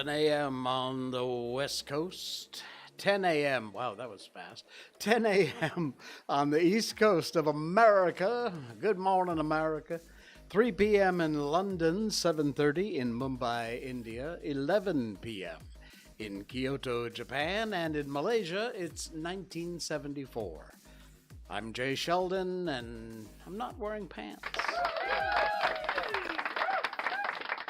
11 a.m. on the West Coast, 10 a.m. Wow, that was fast. 10 a.m. on the East Coast of America. Good morning, America. 3 p.m. in London, 7:30 in Mumbai, India, 11 p.m. in Kyoto, Japan, and in Malaysia, it's 1974. I'm Jay Sheldon, and I'm not wearing pants.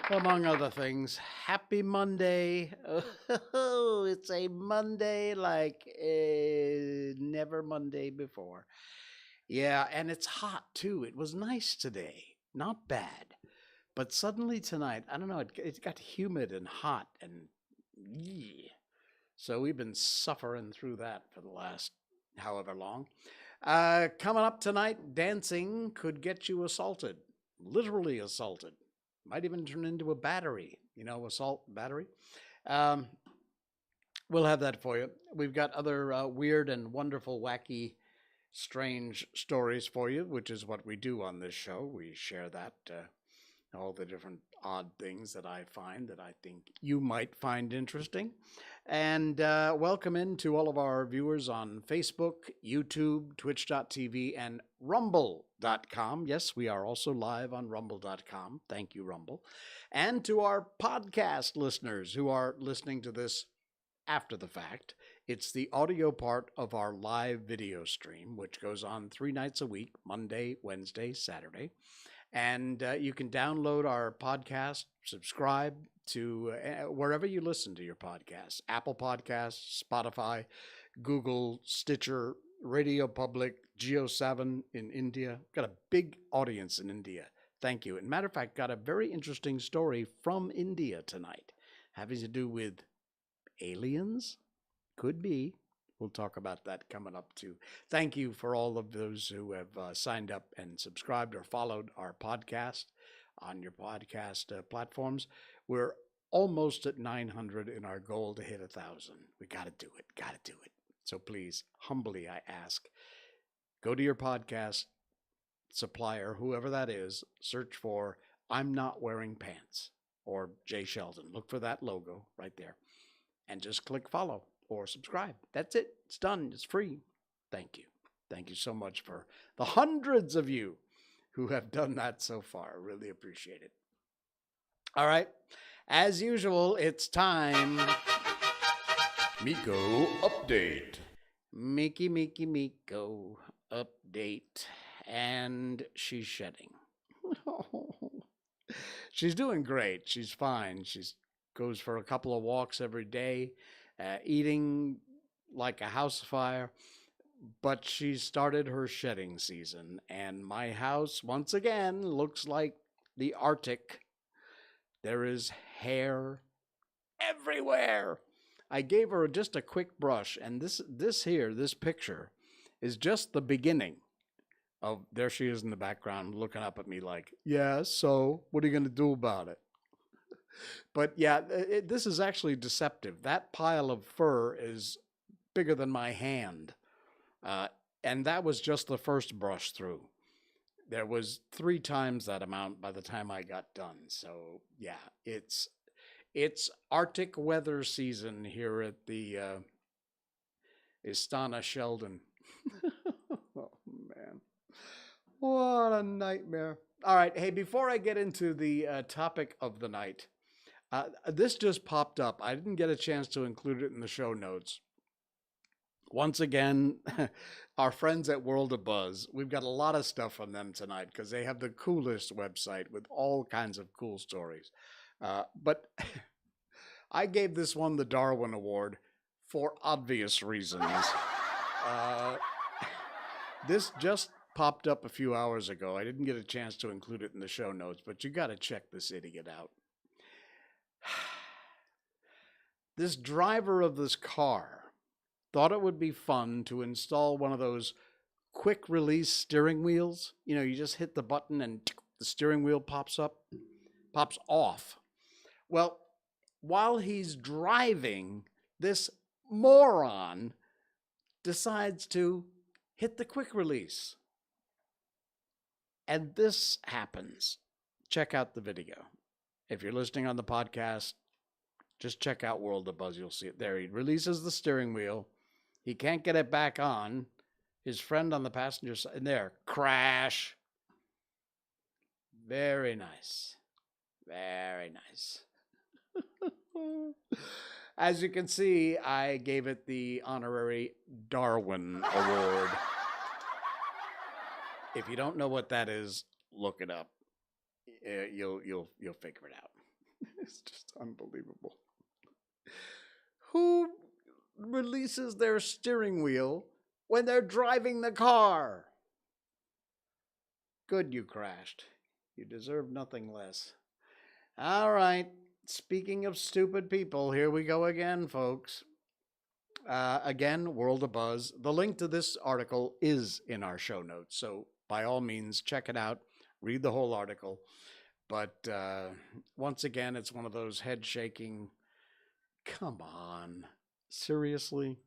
Among other things, happy Monday. Oh, it's a Monday like never Monday before. Yeah, and it's hot too. It was nice today. Not bad. But suddenly tonight, I don't know, it got humid and hot and yeah. So we've been suffering through that for the last however long. Coming up tonight, dancing could get you assaulted, literally assaulted. Might even turn into a battery, assault battery. Um, we'll have that for you. We've got other weird and wonderful, wacky, strange stories for you, which is what we do on this show. We share that, all the different odd things that I find that I think you might find interesting. And welcome in to all of our viewers on Facebook, YouTube, Twitch.tv, and Rumble.com. Yes, we are also live on Rumble.com. Thank you, Rumble. And to our podcast listeners who are listening to this after the fact, it's the audio part of our live video stream, which goes on 3 nights a week, Monday, Wednesday, Saturday. And you can download our podcast, subscribe to wherever you listen to your podcasts, Apple Podcasts, Spotify, Google, Stitcher, Radio Public, Geo7 in India. Got a big audience in India. Thank you. And matter of fact, got a very interesting story from India tonight, having to do with aliens. Could be. We'll talk about that coming up too. Thank you for all of those who have signed up and subscribed or followed our podcast on your podcast platforms. We're almost at 900 in our goal to hit 1,000. We got to do it. Got to do it. So please, humbly, I ask, go to your podcast supplier, whoever that is, search for I'm Not Wearing Pants or Jay Sheldon. Look for that logo right there and just click follow or subscribe. That's it. It's done. It's free. Thank you. Thank you so much for the hundreds of you who have done that so far. I really appreciate it. All right. As usual, it's time. Miko Update. Miko Update. And she's shedding. She's doing great. She's fine. She goes for a couple of walks every day. Eating like a house fire, but she started her shedding season, and my house once again looks like the Arctic. There is hair everywhere. I gave her just a quick brush, and this picture is just the beginning of, there she is in the background looking up at me like, yeah, so what are you going to do about it? But yeah, this is actually deceptive. That pile of fur is bigger than my hand. And that was just the first brush through. There was 3 times that amount by the time I got done. So yeah, it's Arctic weather season here at the Istana Sheldon. Oh man, what a nightmare. All right, hey, before I get into the topic of the night, this just popped up. I didn't get a chance to include it in the show notes. Once again, our friends at World of Buzz, we've got a lot of stuff from them tonight because they have the coolest website with all kinds of cool stories. But I gave this one the Darwin Award for obvious reasons. This just popped up a few hours ago. I didn't get a chance to include it in the show notes, but you got to check this idiot out. This driver of this car thought it would be fun to install one of those quick release steering wheels. You just hit the button and the steering wheel pops off. Well, while he's driving, this moron decides to hit the quick release. And this happens. Check out the video. If you're listening on the podcast, Just check out World of Buzz. You'll see it there. He releases the steering wheel. He can't get it back on. His friend on the passenger side, and there, crash. Very nice. Very nice. As you can see, I gave it the honorary Darwin Award. If you don't know what that is, look it up. You'll figure it out. It's just unbelievable. Who releases their steering wheel when they're driving the car? Good you crashed. You deserve nothing less. All right. Speaking of stupid people, here we go again, folks. Again, World of Buzz. The link to this article is in our show notes, so by all means, check it out. Read the whole article. But once again, it's one of those head-shaking, come on, seriously?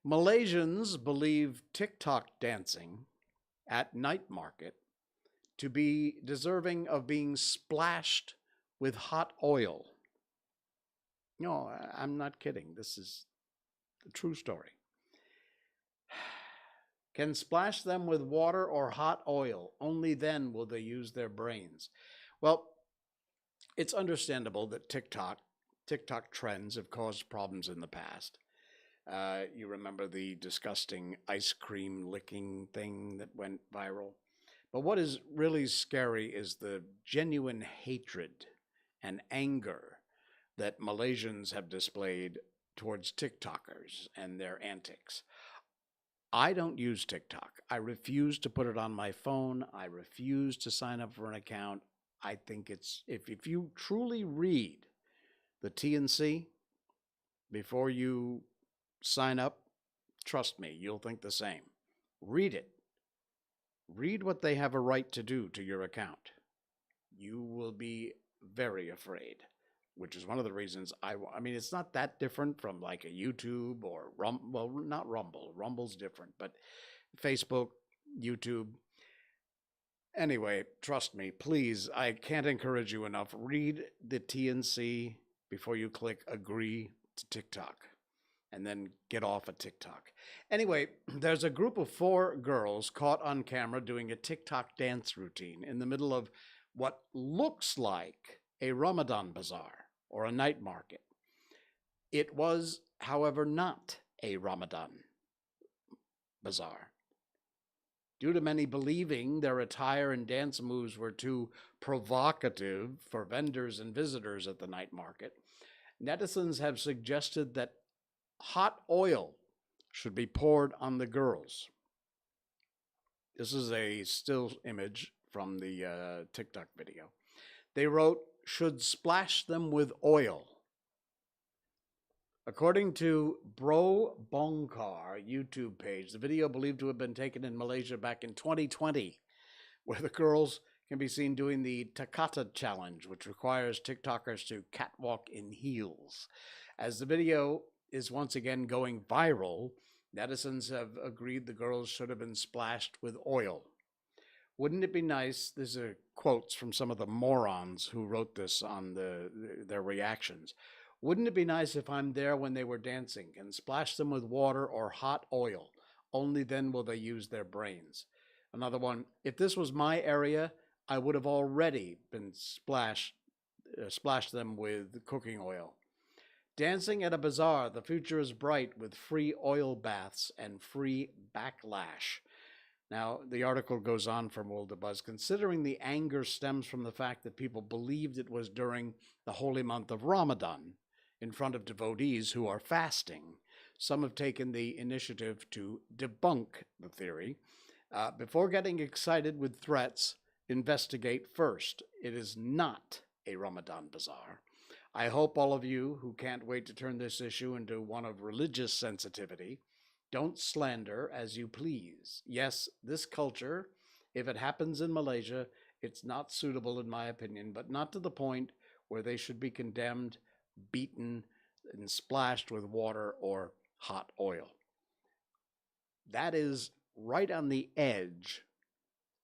Malaysians believe TikTok dancing at night market to be deserving of being splashed with hot oil. No, I'm not kidding. This is a true story. Can splash them with water or hot oil. Only then will they use their brains. Well, it's understandable that TikTok trends have caused problems in the past. You remember the disgusting ice cream licking thing that went viral? But what is really scary is the genuine hatred and anger that Malaysians have displayed towards TikTokers and their antics. I don't use TikTok. I refuse to put it on my phone. I refuse to sign up for an account. I think it's, if you truly read the T&C before you sign up, trust me, you'll think the same. Read it. Read what they have a right to do to your account. You will be very afraid, which is one of the reasons I mean, it's not that different from like a YouTube or well, not Rumble. Rumble's different, but Facebook, YouTube. Anyway, trust me, please, I can't encourage you enough. Read the T&C before you click agree to TikTok and then get off of TikTok. Anyway, there's a group of 4 girls caught on camera doing a TikTok dance routine in the middle of what looks like a Ramadan bazaar or a night market. It was, however, not a Ramadan bazaar. Due to many believing their attire and dance moves were too provocative for vendors and visitors at the night market, netizens have suggested that hot oil should be poured on the girls. This is a still image from the TikTok video. They wrote, should splash them with oil. According to Bro Bongkar YouTube page, the video believed to have been taken in Malaysia back in 2020, where the girls can be seen doing the Takata challenge, which requires TikTokers to catwalk in heels. As the video is once again going viral, netizens have agreed the girls should have been splashed with oil. Wouldn't it be nice, these are quotes from some of the morons who wrote this on their reactions. Wouldn't it be nice if I'm there when they were dancing and splash them with water or hot oil? Only then will they use their brains. Another one, if this was my area, I would have already been splashed them with cooking oil. Dancing at a bazaar, the future is bright with free oil baths and free backlash. Now, the article goes on from World of Buzz. Considering the anger stems from the fact that people believed it was during the holy month of Ramadan in front of devotees who are fasting, some have taken the initiative to debunk the theory. Before getting excited with threats, investigate first. It is not a Ramadan bazaar. I hope all of you who can't wait to turn this issue into one of religious sensitivity don't slander as you please. Yes, this culture, if it happens in Malaysia, it's not suitable in my opinion, but not to the point where they should be condemned, beaten, and splashed with water or hot oil. That is right on the edge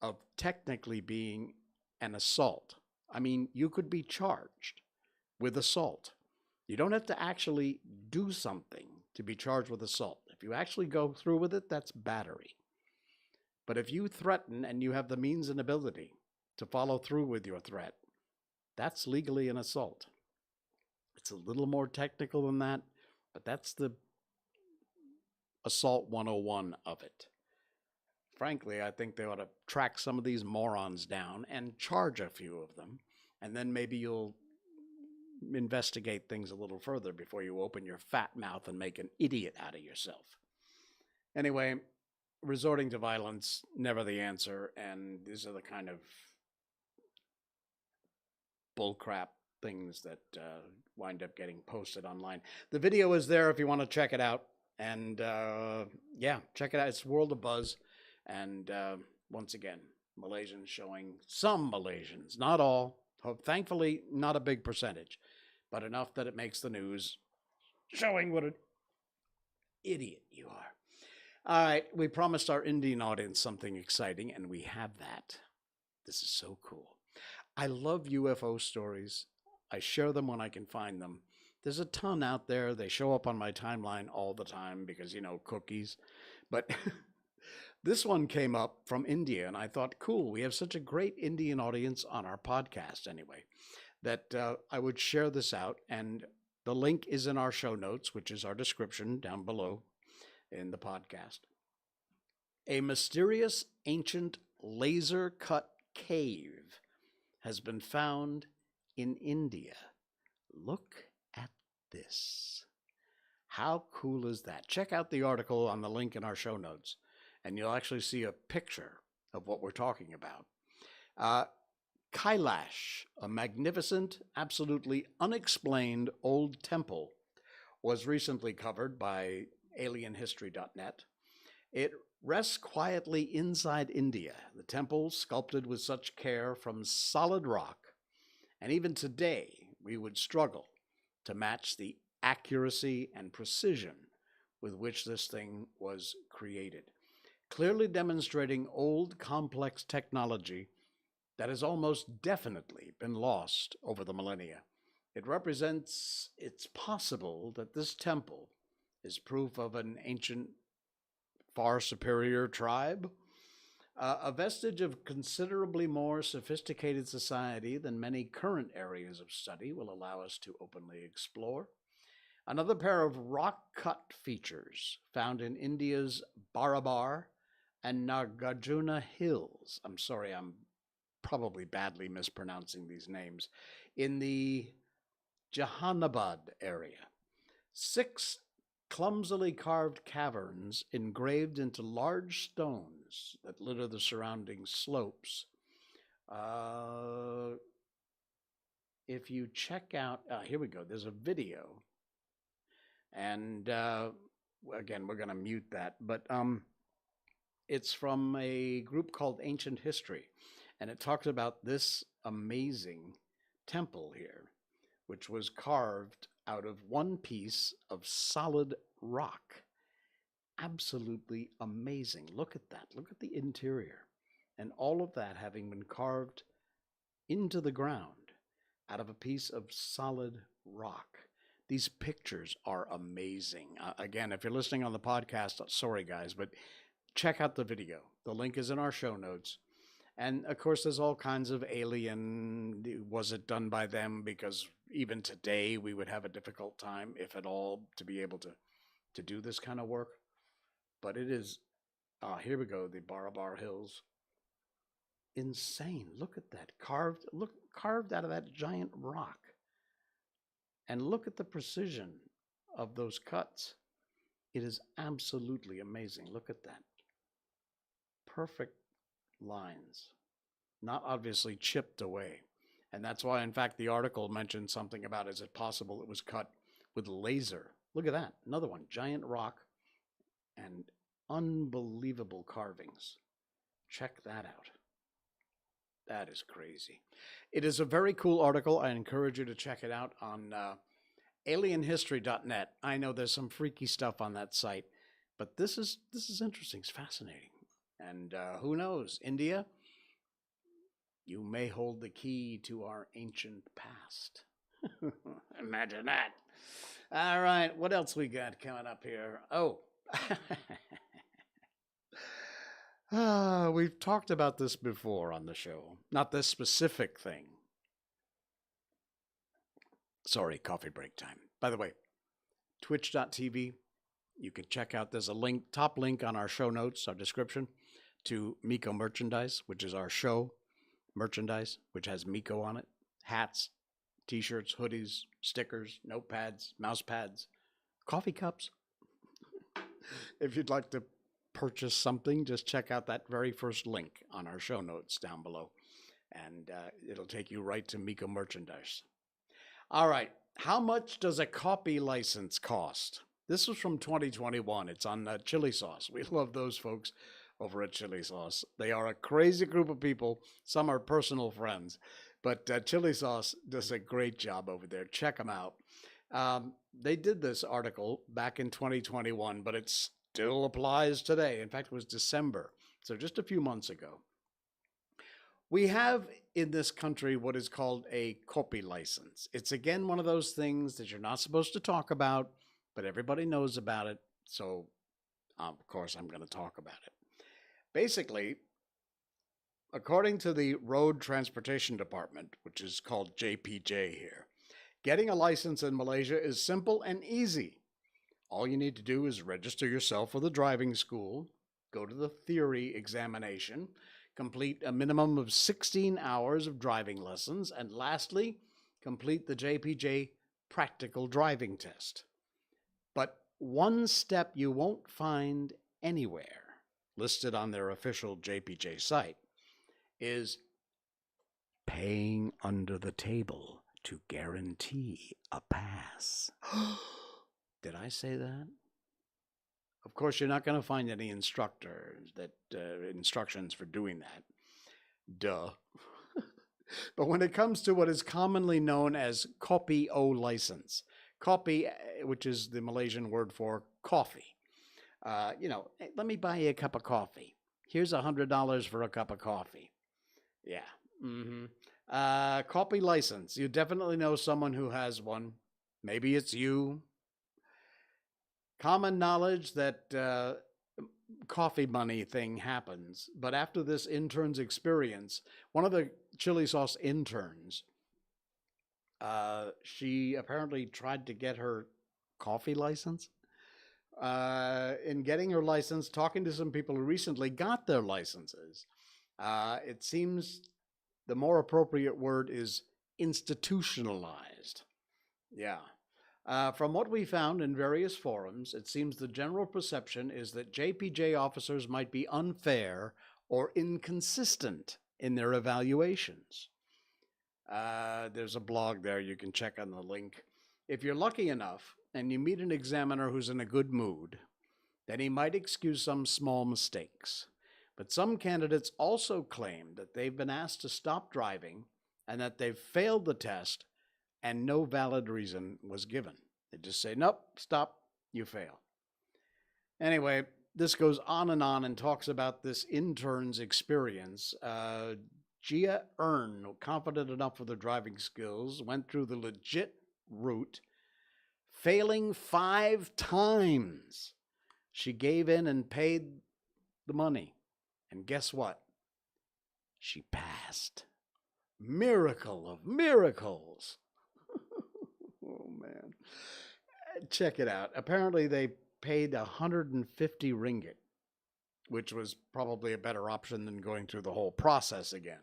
of technically being an assault. I mean, you could be charged with assault. You don't have to actually do something to be charged with assault. If you actually go through with it, that's battery. But if you threaten and you have the means and ability to follow through with your threat, that's legally an assault. It's a little more technical than that, but that's the assault 101 of it. Frankly, I think they ought to track some of these morons down and charge a few of them, and then maybe you'll investigate things a little further before you open your fat mouth and make an idiot out of yourself. Anyway, resorting to violence, never the answer, and these are the kind of bullcrap things that wind up getting posted online. The video is there if you want to check it out, and yeah, check it out. It's World of Buzz, and once again, Malaysians showing, some Malaysians, not all, thankfully not a big percentage, but enough that it makes the news, showing what an idiot you are. All right, we promised our Indian audience something exciting, and we have that. This is so cool. I love UFO stories. I share them when I can find them. There's a ton out there. They show up on my timeline all the time because, you know, cookies. But this one came up from India, and I thought, cool, we have such a great Indian audience on our podcast anyway, that I would share this out. And the link is in our show notes, which is our description down below in the podcast. A mysterious ancient laser-cut cave has been found in India. Look at this. How cool is that? Check out the article on the link in our show notes, and you'll actually see a picture of what we're talking about. Kailash, a magnificent, absolutely unexplained old temple, was recently covered by alienhistory.net. It rests quietly inside India, the temple sculpted with such care from solid rock, and even today we would struggle to match the accuracy and precision with which this thing was created, clearly demonstrating old complex technology that has almost definitely been lost over the millennia. It represents, it's possible that this temple is proof of an ancient, far superior tribe, a vestige of considerably more sophisticated society than many current areas of study will allow us to openly explore. Another pair of rock-cut features found in India's Barabar and Nagarjuna Hills. I'm sorry, I'm probably badly mispronouncing these names. In the Jahanabad area. 6 clumsily carved caverns engraved into large stones that litter the surrounding slopes. If you check out, here we go, there's a video. And again, we're going to mute that, but it's from a group called Ancient History, and it talks about this amazing temple here, which was carved out of one piece of solid rock. Absolutely amazing. Look at that. Look at the interior. And all of that having been carved into the ground out of a piece of solid rock. These pictures are amazing. Again, if you're listening on the podcast, sorry guys, but check out the video. The link is in our show notes. And of course, there's all kinds of alien, was it done by them? Because even today we would have a difficult time, if at all, to be able to do this kind of work. But it is, here we go, the Barabar Hills. Insane. Look at that. Carved out of that giant rock. And look at the precision of those cuts. It is absolutely amazing. Look at that. Perfect lines. Not obviously chipped away. And that's why, in fact, the article mentioned something about, is it possible it was cut with laser? Look at that. Another one. Giant rock and unbelievable carvings. Check that out. That is crazy. It is a very cool article. I encourage you to check it out on alienhistory.net. I know there's some freaky stuff on that site, but this is interesting. It's fascinating. And who knows, India, you may hold the key to our ancient past. Imagine that. All right, what else we got coming up here? Oh, we've talked about this before on the show. Not this specific thing. Sorry, coffee break time. By the way, twitch.tv, you can check out, there's a link, top link on our show notes, our description, to Miko merchandise, which is our show merchandise, which has Miko on it. Hats, t-shirts, hoodies, stickers, notepads, mouse pads, coffee cups. If you'd like to purchase something, just check out that very first link on our show notes down below, and it'll take you right to Miko merchandise. All right, how much does a copy license cost? This was from 2021. It's on chili sauce. We love those folks over at Chili Sauce. They are a crazy group of people. Some are personal friends, but Chili Sauce does a great job over there. Check them out. They did this article back in 2021, but it still applies today. In fact, it was December, so just a few months ago. We have in this country what is called a copy license. It's again one of those things that you're not supposed to talk about, but everybody knows about it. So, of course, I'm going to talk about it. Basically, according to the Road Transportation Department, which is called JPJ here, getting a license in Malaysia is simple and easy. All you need to do is register yourself for the driving school, go to the theory examination, complete a minimum of 16 hours of driving lessons, and lastly, complete the JPJ practical driving test. But one step you won't find anywhere listed on their official JPJ site is paying under the table to guarantee a pass. Did I say that? Of course, you're not going to find any instructions for doing that. Duh. But when it comes to what is commonly known as kopi o license, kopi, which is the Malaysian word for coffee. Hey, let me buy you a cup of coffee. Here's $100 for a cup of coffee. Yeah. Kopi license. You definitely know someone who has one. Maybe it's you. Common knowledge that coffee money thing happens. But after this intern's experience, one of the chili sauce interns, she apparently tried to get her coffee license. In getting her license, talking to some people who recently got their licenses, it seems the more appropriate word is institutionalized. Yeah. From what we found in various forums, it seems the general perception is that JPJ officers might be unfair or inconsistent in their evaluations. There's a blog there you can check on the link. If you're lucky enough and you meet an examiner who's in a good mood, then he might excuse some small mistakes. But some candidates also claim that they've been asked to stop driving and that they've failed the test and no valid reason was given. They just say, nope, stop, you fail. Anyway, this goes on and talks about this intern's experience. Gia Earn, confident enough with her driving skills, went through the legit route, failing 5 times. She gave in and paid the money. And guess what? She passed. Miracle of miracles. Oh, man. Check it out. Apparently, they paid 150 ringgit, which was probably a better option than going through the whole process again.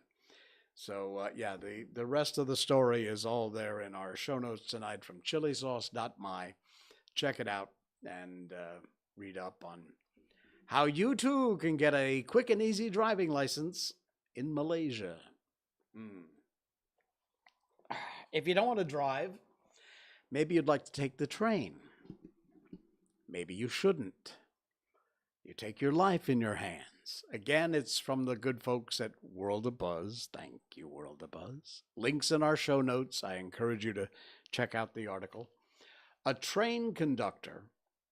So, yeah, the rest of the story is all there in our show notes tonight from chilisauce.my. Check it out and read up on how you too can get a quick and easy driving license in Malaysia. If you don't want to drive, maybe you'd like to take the train. Maybe you shouldn't. You take your life in your hands. Again, it's from the good folks at World of Buzz. Thank you, World of Buzz. Links in our show notes. I encourage you to check out the article. A train conductor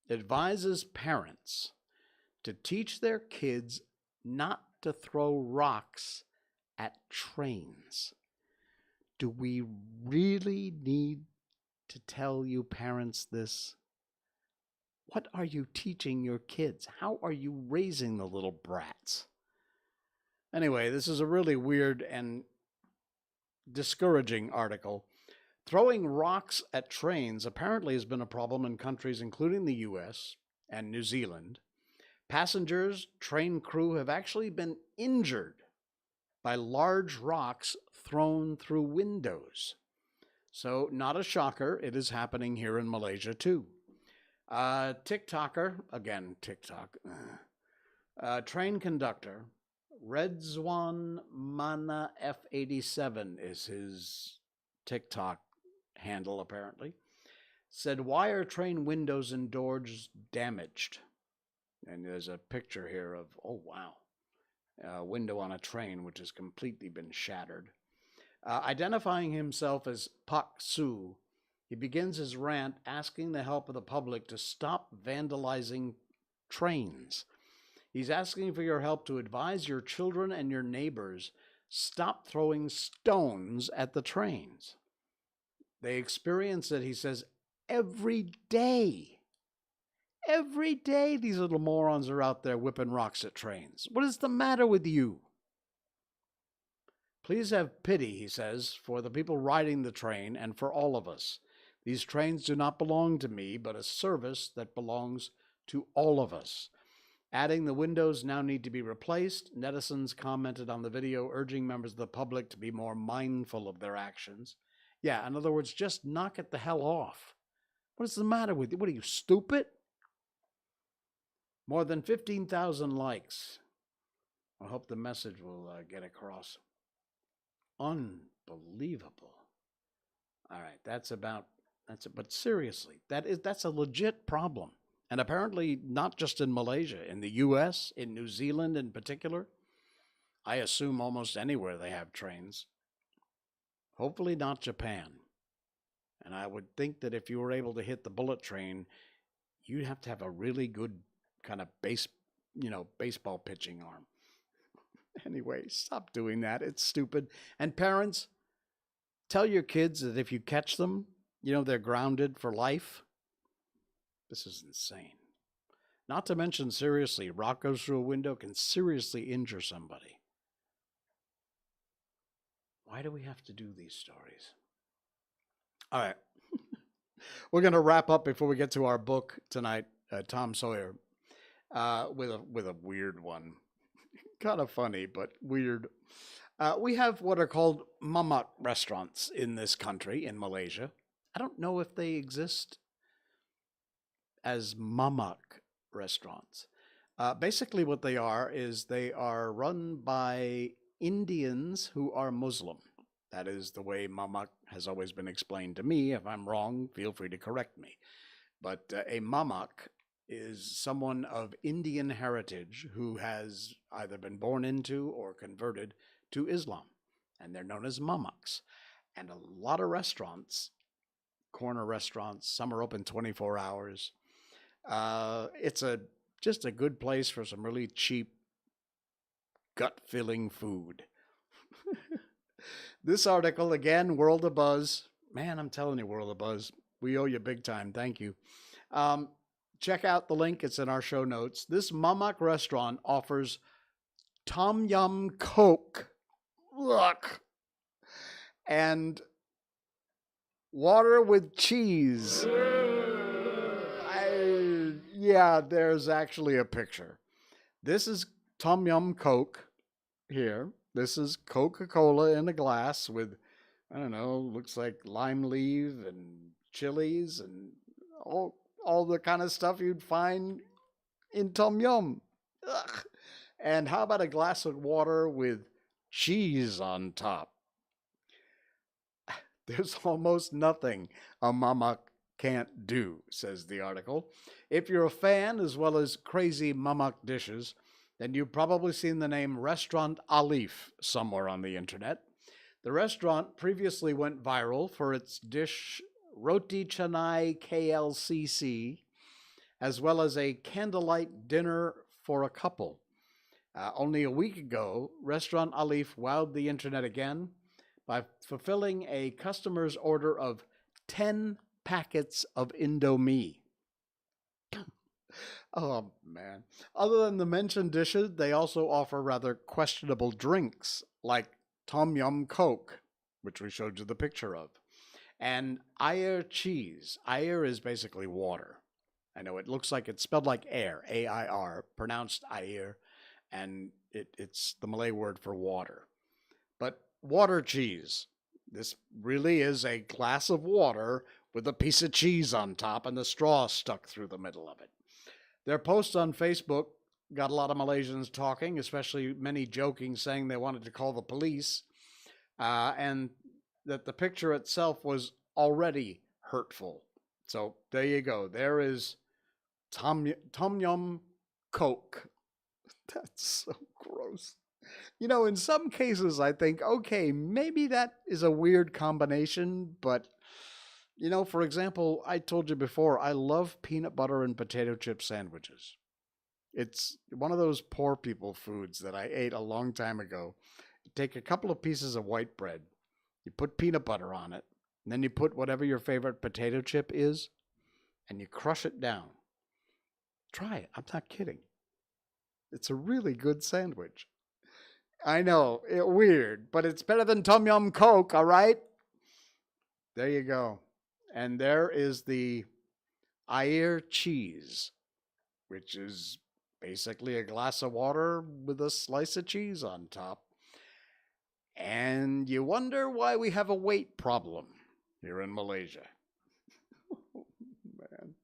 advises parents to teach their kids not to throw rocks at trains. Do we really need to tell you parents this? What are you teaching your kids? How are you raising the little brats? Anyway, this is a really weird and discouraging article. Throwing rocks at trains apparently has been a problem in countries including the US and New Zealand. Passengers, train crew have actually been injured by large rocks thrown through windows. So, not a shocker, it is happening here in Malaysia too. TikToker, again, TikTok, train conductor, Redzwan Mana F87 is his TikTok handle apparently, said, why are train windows and doors damaged? And there's a picture here of, oh wow, a window on a train which has completely been shattered. Identifying himself as Pak Su, he begins his rant asking the help of the public to stop vandalizing trains. He's asking for your help to advise your children and your neighbors stop throwing stones at the trains. They experience it, he says, every day. Every day these little morons are out there whipping rocks at trains. What is the matter with you? Please have pity, he says, for the people riding the train and for all of us. These trains do not belong to me, but a service that belongs to all of us. Adding the windows now need to be replaced. Netizens commented on the video, urging members of the public to be more mindful of their actions. Yeah, in other words, just knock it the hell off. What is the matter with you? What are you, stupid? More than 15,000 likes. I hope the message will get across. Unbelievable. All right, that's it. But seriously, that's a legit problem. And apparently not just in Malaysia, in the US, in New Zealand in particular. I assume almost anywhere they have trains. Hopefully not Japan. And I would think that if you were able to hit the bullet train, you'd have to have a really good kind of baseball pitching arm. Anyway, stop doing that. It's stupid. And parents, tell your kids that if you catch them, they're grounded for life. This is insane. Not to mention, seriously, rock goes through a window, can seriously injure somebody. Why do we have to do these stories? All right. We're going to wrap up before we get to our book tonight, Tom Sawyer, with a weird one. Kind of funny, but weird. We have what are called mamak restaurants in this country, in Malaysia. I don't know if they exist as mamak restaurants. Basically what they are is they are run by Indians who are Muslim. That is the way mamak has always been explained to me. If I'm wrong, feel free to correct me. But a mamak is someone of Indian heritage who has either been born into or converted to Islam. And they're known as mamaks. And a lot of restaurants, corner restaurants, some are open 24 hours. It's just a good place for some really cheap, gut-filling food. This article, again, World of Buzz. Man, I'm telling you, World of Buzz, we owe you big time. Thank you. Check out the link. It's in our show notes. This mamak restaurant offers Tom Yum Coke, look, and water with cheese. Yeah, there's actually a picture. This is Tom Yum Coke here. This is Coca-Cola in a glass with, I don't know, looks like lime leaf and chilies and all the kind of stuff you'd find in Tom Yum. Ugh. And how about a glass of water with cheese on top? There's almost nothing a mamak can't do, says the article. If you're a fan as well as crazy mamak dishes, then you've probably seen the name Restaurant Alif somewhere on the internet. The restaurant previously went viral for its dish Roti Canai KLCC, as well as a candlelight dinner for a couple. Only a week ago, Restaurant Alif wowed the internet again by fulfilling a customer's order of 10 packets of Indomie. Oh, man. Other than the mentioned dishes, they also offer rather questionable drinks like Tom Yum Coke, which we showed you the picture of, and Ayer cheese. Ayer is basically water. I know it looks like it's spelled like air, Air, pronounced Ayer, and it's the Malay word for water. But water cheese. This really is a glass of water with a piece of cheese on top and the straw stuck through the middle of it. Their posts on Facebook got a lot of Malaysians talking, especially many joking, saying they wanted to call the police, and that the picture itself was already hurtful. So there you go. There is Tom Yum Coke. That's so gross. You know, in some cases, I think, okay, maybe that is a weird combination, but you know, for example, I told you before, I love peanut butter and potato chip sandwiches. It's one of those poor people foods that I ate a long time ago. You take a couple of pieces of white bread, you put peanut butter on it, and then you put whatever your favorite potato chip is, and you crush it down. Try it. I'm not kidding. It's a really good sandwich. I know, weird, but it's better than Tom Yum Coke, all right? There you go. And there is the Ayer cheese, which is basically a glass of water with a slice of cheese on top. And you wonder why we have a weight problem here in Malaysia. Oh, man.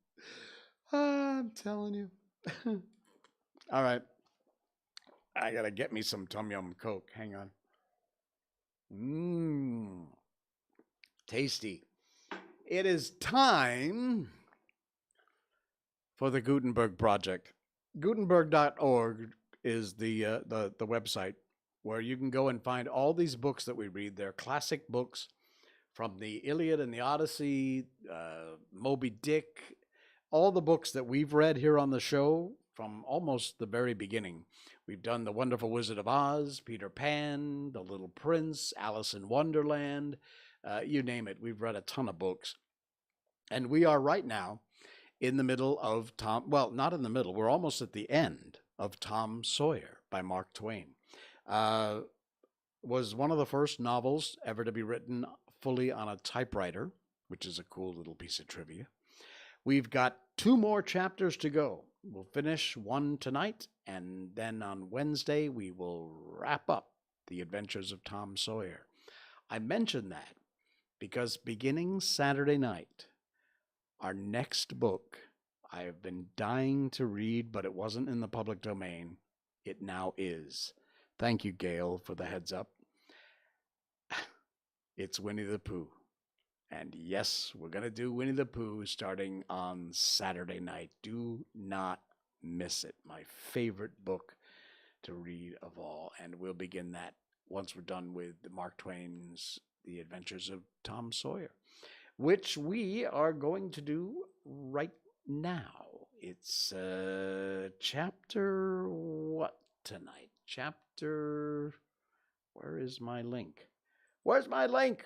I'm telling you. All right. I got to get me some Tom Yum Coke. Hang on. Mmm. Tasty. It is time for the Gutenberg Project. Gutenberg.org is the website where you can go and find all these books that we read. They're classic books from the Iliad and the Odyssey, Moby Dick, all the books that we've read here on the show from almost the very beginning. We've done The Wonderful Wizard of Oz, Peter Pan, The Little Prince, Alice in Wonderland, you name it. We've read a ton of books. And we are right now in the middle of not in the middle, we're almost at the end of Tom Sawyer by Mark Twain. Was one of the first novels ever to be written fully on a typewriter, which is a cool little piece of trivia. We've got 2 more chapters to go. We'll finish one tonight, and then on Wednesday we will wrap up The Adventures of Tom Sawyer. I mention that because beginning Saturday night, our next book, I have been dying to read, but it wasn't in the public domain. It now is. Thank you, Gail, for the heads up. It's Winnie the Pooh. And yes, we're going to do Winnie the Pooh starting on Saturday night. Do not miss it. My favorite book to read of all. And we'll begin that once we're done with Mark Twain's The Adventures of Tom Sawyer, which we are going to do right now. It's chapter what tonight? Chapter, where is my link? Where's my link?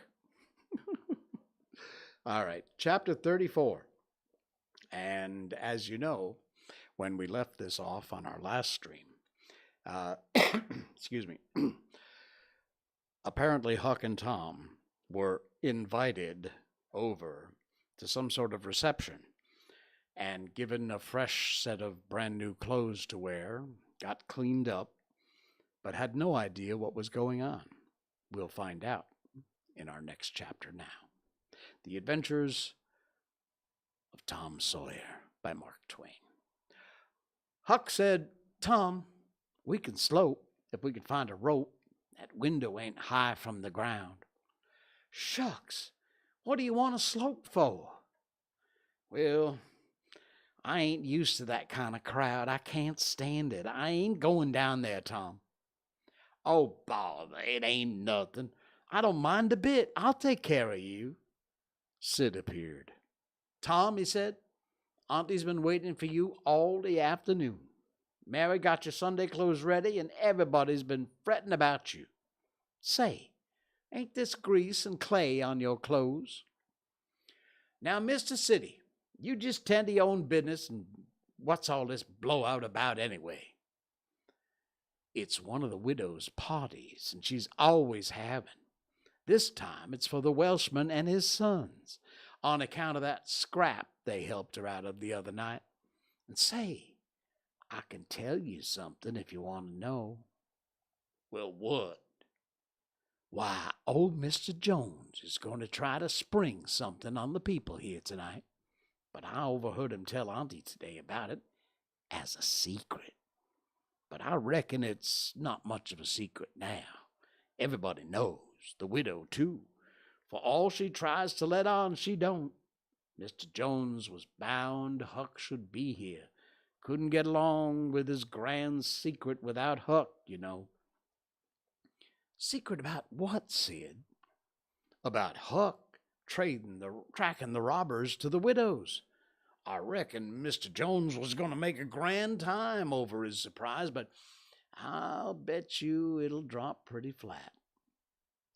All right, chapter 34. And as you know, when we left this off on our last stream, excuse me, apparently Huck and Tom were invited over to some sort of reception and given a fresh set of brand new clothes to wear, got cleaned up, but had no idea what was going on. We'll find out in our next chapter now. The Adventures of Tom Sawyer by Mark Twain. Huck said, "Tom, we can slope if we can find a rope. That window ain't high from the ground." "Shucks, what do you want to slope for?" "Well, I ain't used to that kind of crowd. I can't stand it. I ain't going down there, Tom." "Oh, bother, it ain't nothing. I don't mind a bit. I'll take care of you." Sid appeared. "Tom," he said, "Auntie's been waiting for you all the afternoon. Mary got your Sunday clothes ready, and everybody's been fretting about you. Say, ain't this grease and clay on your clothes?" Now, Mr. City, you just tend to your own business, and what's all this blowout about anyway? It's one of the widow's parties, and she's always having. This time it's for the Welshman and his sons, on account of that scrap they helped her out of the other night. And say, I can tell you something if you want to know. Well, what? Why, old Mr. Jones is going to try to spring something on the people here tonight. But I overheard him tell Auntie today about it as a secret. But I reckon it's not much of a secret now. Everybody knows, the widow too. For all she tries to let on, she don't. Mr. Jones was bound Huck should be here. Couldn't get along with his grand secret without Huck, you know. Secret about what, Sid? About Huck tracking the robbers to the widow's. I reckon Mr. Jones was going to make a grand time over his surprise, but I'll bet you it'll drop pretty flat.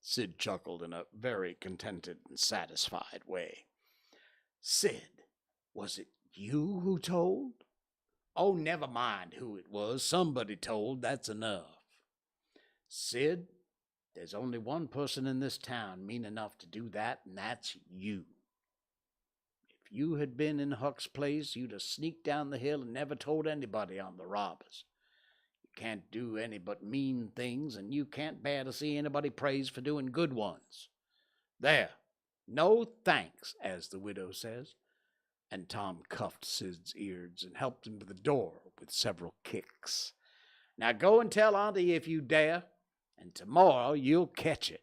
Sid chuckled in a very contented and satisfied way. Sid, was it you who told? Oh, never mind who it was. Somebody told, that's enough. Sid, there's only one person in this town mean enough to do that, and that's you. If you had been in Huck's place, you'd have sneaked down the hill and never told anybody on the robbers. You can't do any but mean things, and you can't bear to see anybody praised for doing good ones. There, no thanks, as the widow says. And Tom cuffed Sid's ears and helped him to the door with several kicks. Now go and tell Auntie if you dare, and tomorrow you'll catch it.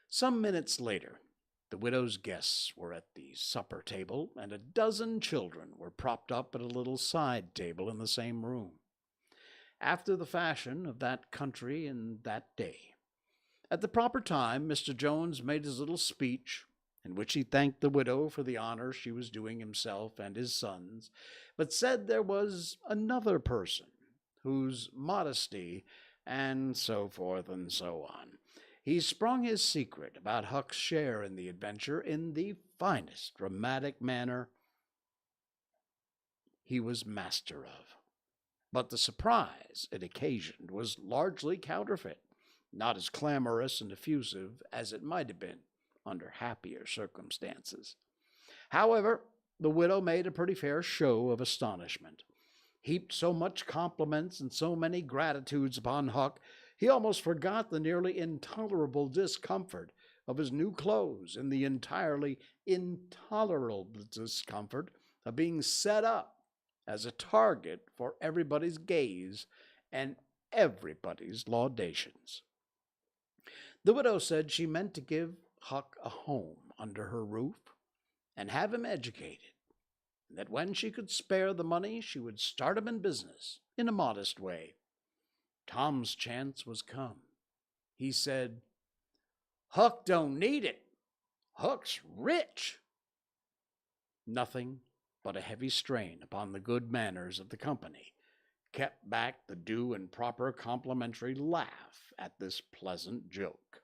Some minutes later, the widow's guests were at the supper table, and a dozen children were propped up at a little side table in the same room, after the fashion of that country in that day. At the proper time, Mr. Jones made his little speech, in which he thanked the widow for the honor she was doing himself and his sons, but said there was another person whose modesty, and so forth and so on. He sprung his secret about Huck's share in the adventure in the finest dramatic manner he was master of. But the surprise it occasioned was largely counterfeit, not as clamorous and effusive as it might have been under happier circumstances. However, the widow made a pretty fair show of astonishment, heaped so much compliments and so many gratitudes upon Huck, he almost forgot the nearly intolerable discomfort of his new clothes and the entirely intolerable discomfort of being set up as a target for everybody's gaze and everybody's laudations. The widow said she meant to give Huck a home under her roof and have him educated, and that when she could spare the money, she would start him in business in a modest way. Tom's chance was come. He said, Huck don't need it. Huck's rich. Nothing but a heavy strain upon the good manners of the company kept back the due and proper complimentary laugh at this pleasant joke.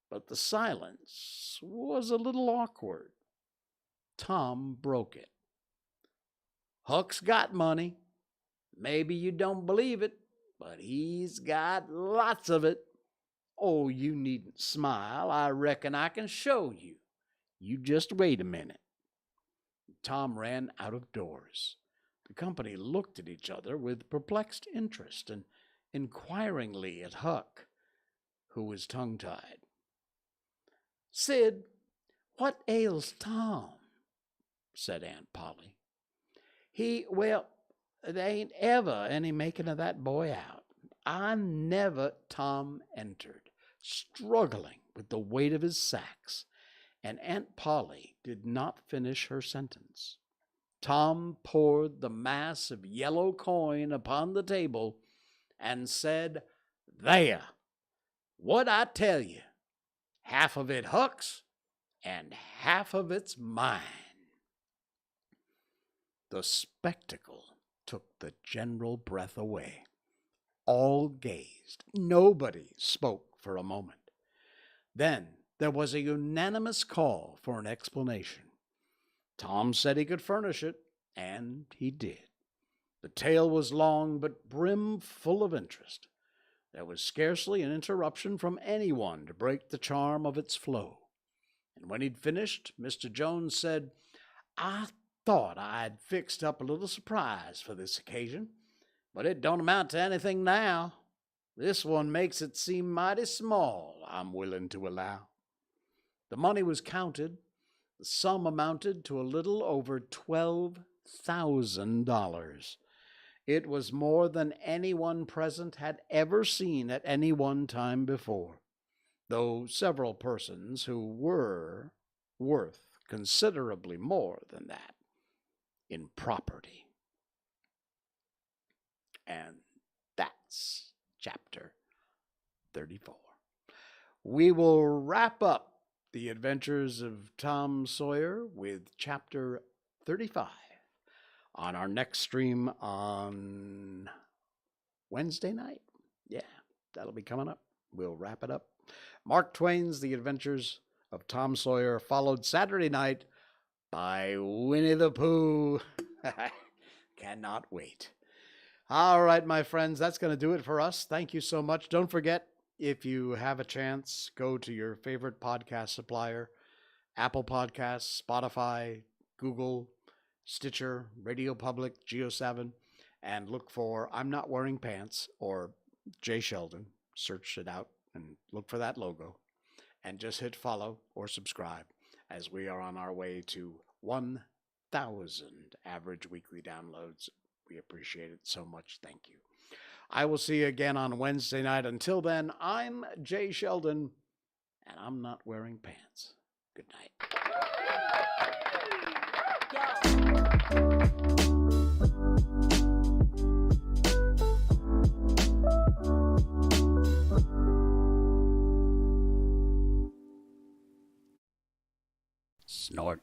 But the silence was a little awkward. Tom broke it. Huck's got money. Maybe you don't believe it, but he's got lots of it. Oh, you needn't smile. I reckon I can show you. You just wait a minute. Tom ran out of doors. The company looked at each other with perplexed interest and inquiringly at Huck, who was tongue-tied. Sid, what ails Tom? Said Aunt Polly. Well, there ain't ever any making of that boy out. Tom entered, struggling with the weight of his sacks, and Aunt Polly did not finish her sentence. Tom poured the mass of yellow coin upon the table and said, There, what I tell you, half of it Huck's and half of it's mine. The spectacle took the general breath away. All gazed. Nobody spoke for a moment. Then There was a unanimous call for an explanation. Tom said he could furnish it, and he did. The tale was long, but brim full of interest. There was scarcely an interruption from anyone to break the charm of its flow. And when he'd finished, Mr. Jones said, "I thought I'd fixed up a little surprise for this occasion, but it don't amount to anything now. This one makes it seem mighty small, I'm willing to allow." The money was counted. The sum amounted to a little over $12,000. It was more than anyone present had ever seen at any one time before, though several persons who were worth considerably more than that in property. And that's chapter 34. We will wrap up the adventures of Tom Sawyer with chapter 35 on our next stream on Wednesday night. Yeah, that'll be coming up. We'll wrap it up. Mark Twain's The Adventures of Tom Sawyer, followed Saturday night by Winnie the Pooh. Cannot wait. All right, my friends, that's going to do it for us. Thank you so much. Don't forget, if you have a chance, go to your favorite podcast supplier, Apple Podcasts, Spotify, Google, Stitcher, Radio Public, Geo7, and look for I'm Not Wearing Pants or Jay Sheldon. Search it out and look for that logo. And just hit follow or subscribe as we are on our way to 1,000 average weekly downloads. We appreciate it so much. Thank you. I will see you again on Wednesday night. Until then, I'm Jay Sheldon, and I'm not wearing pants. Good night. Snort.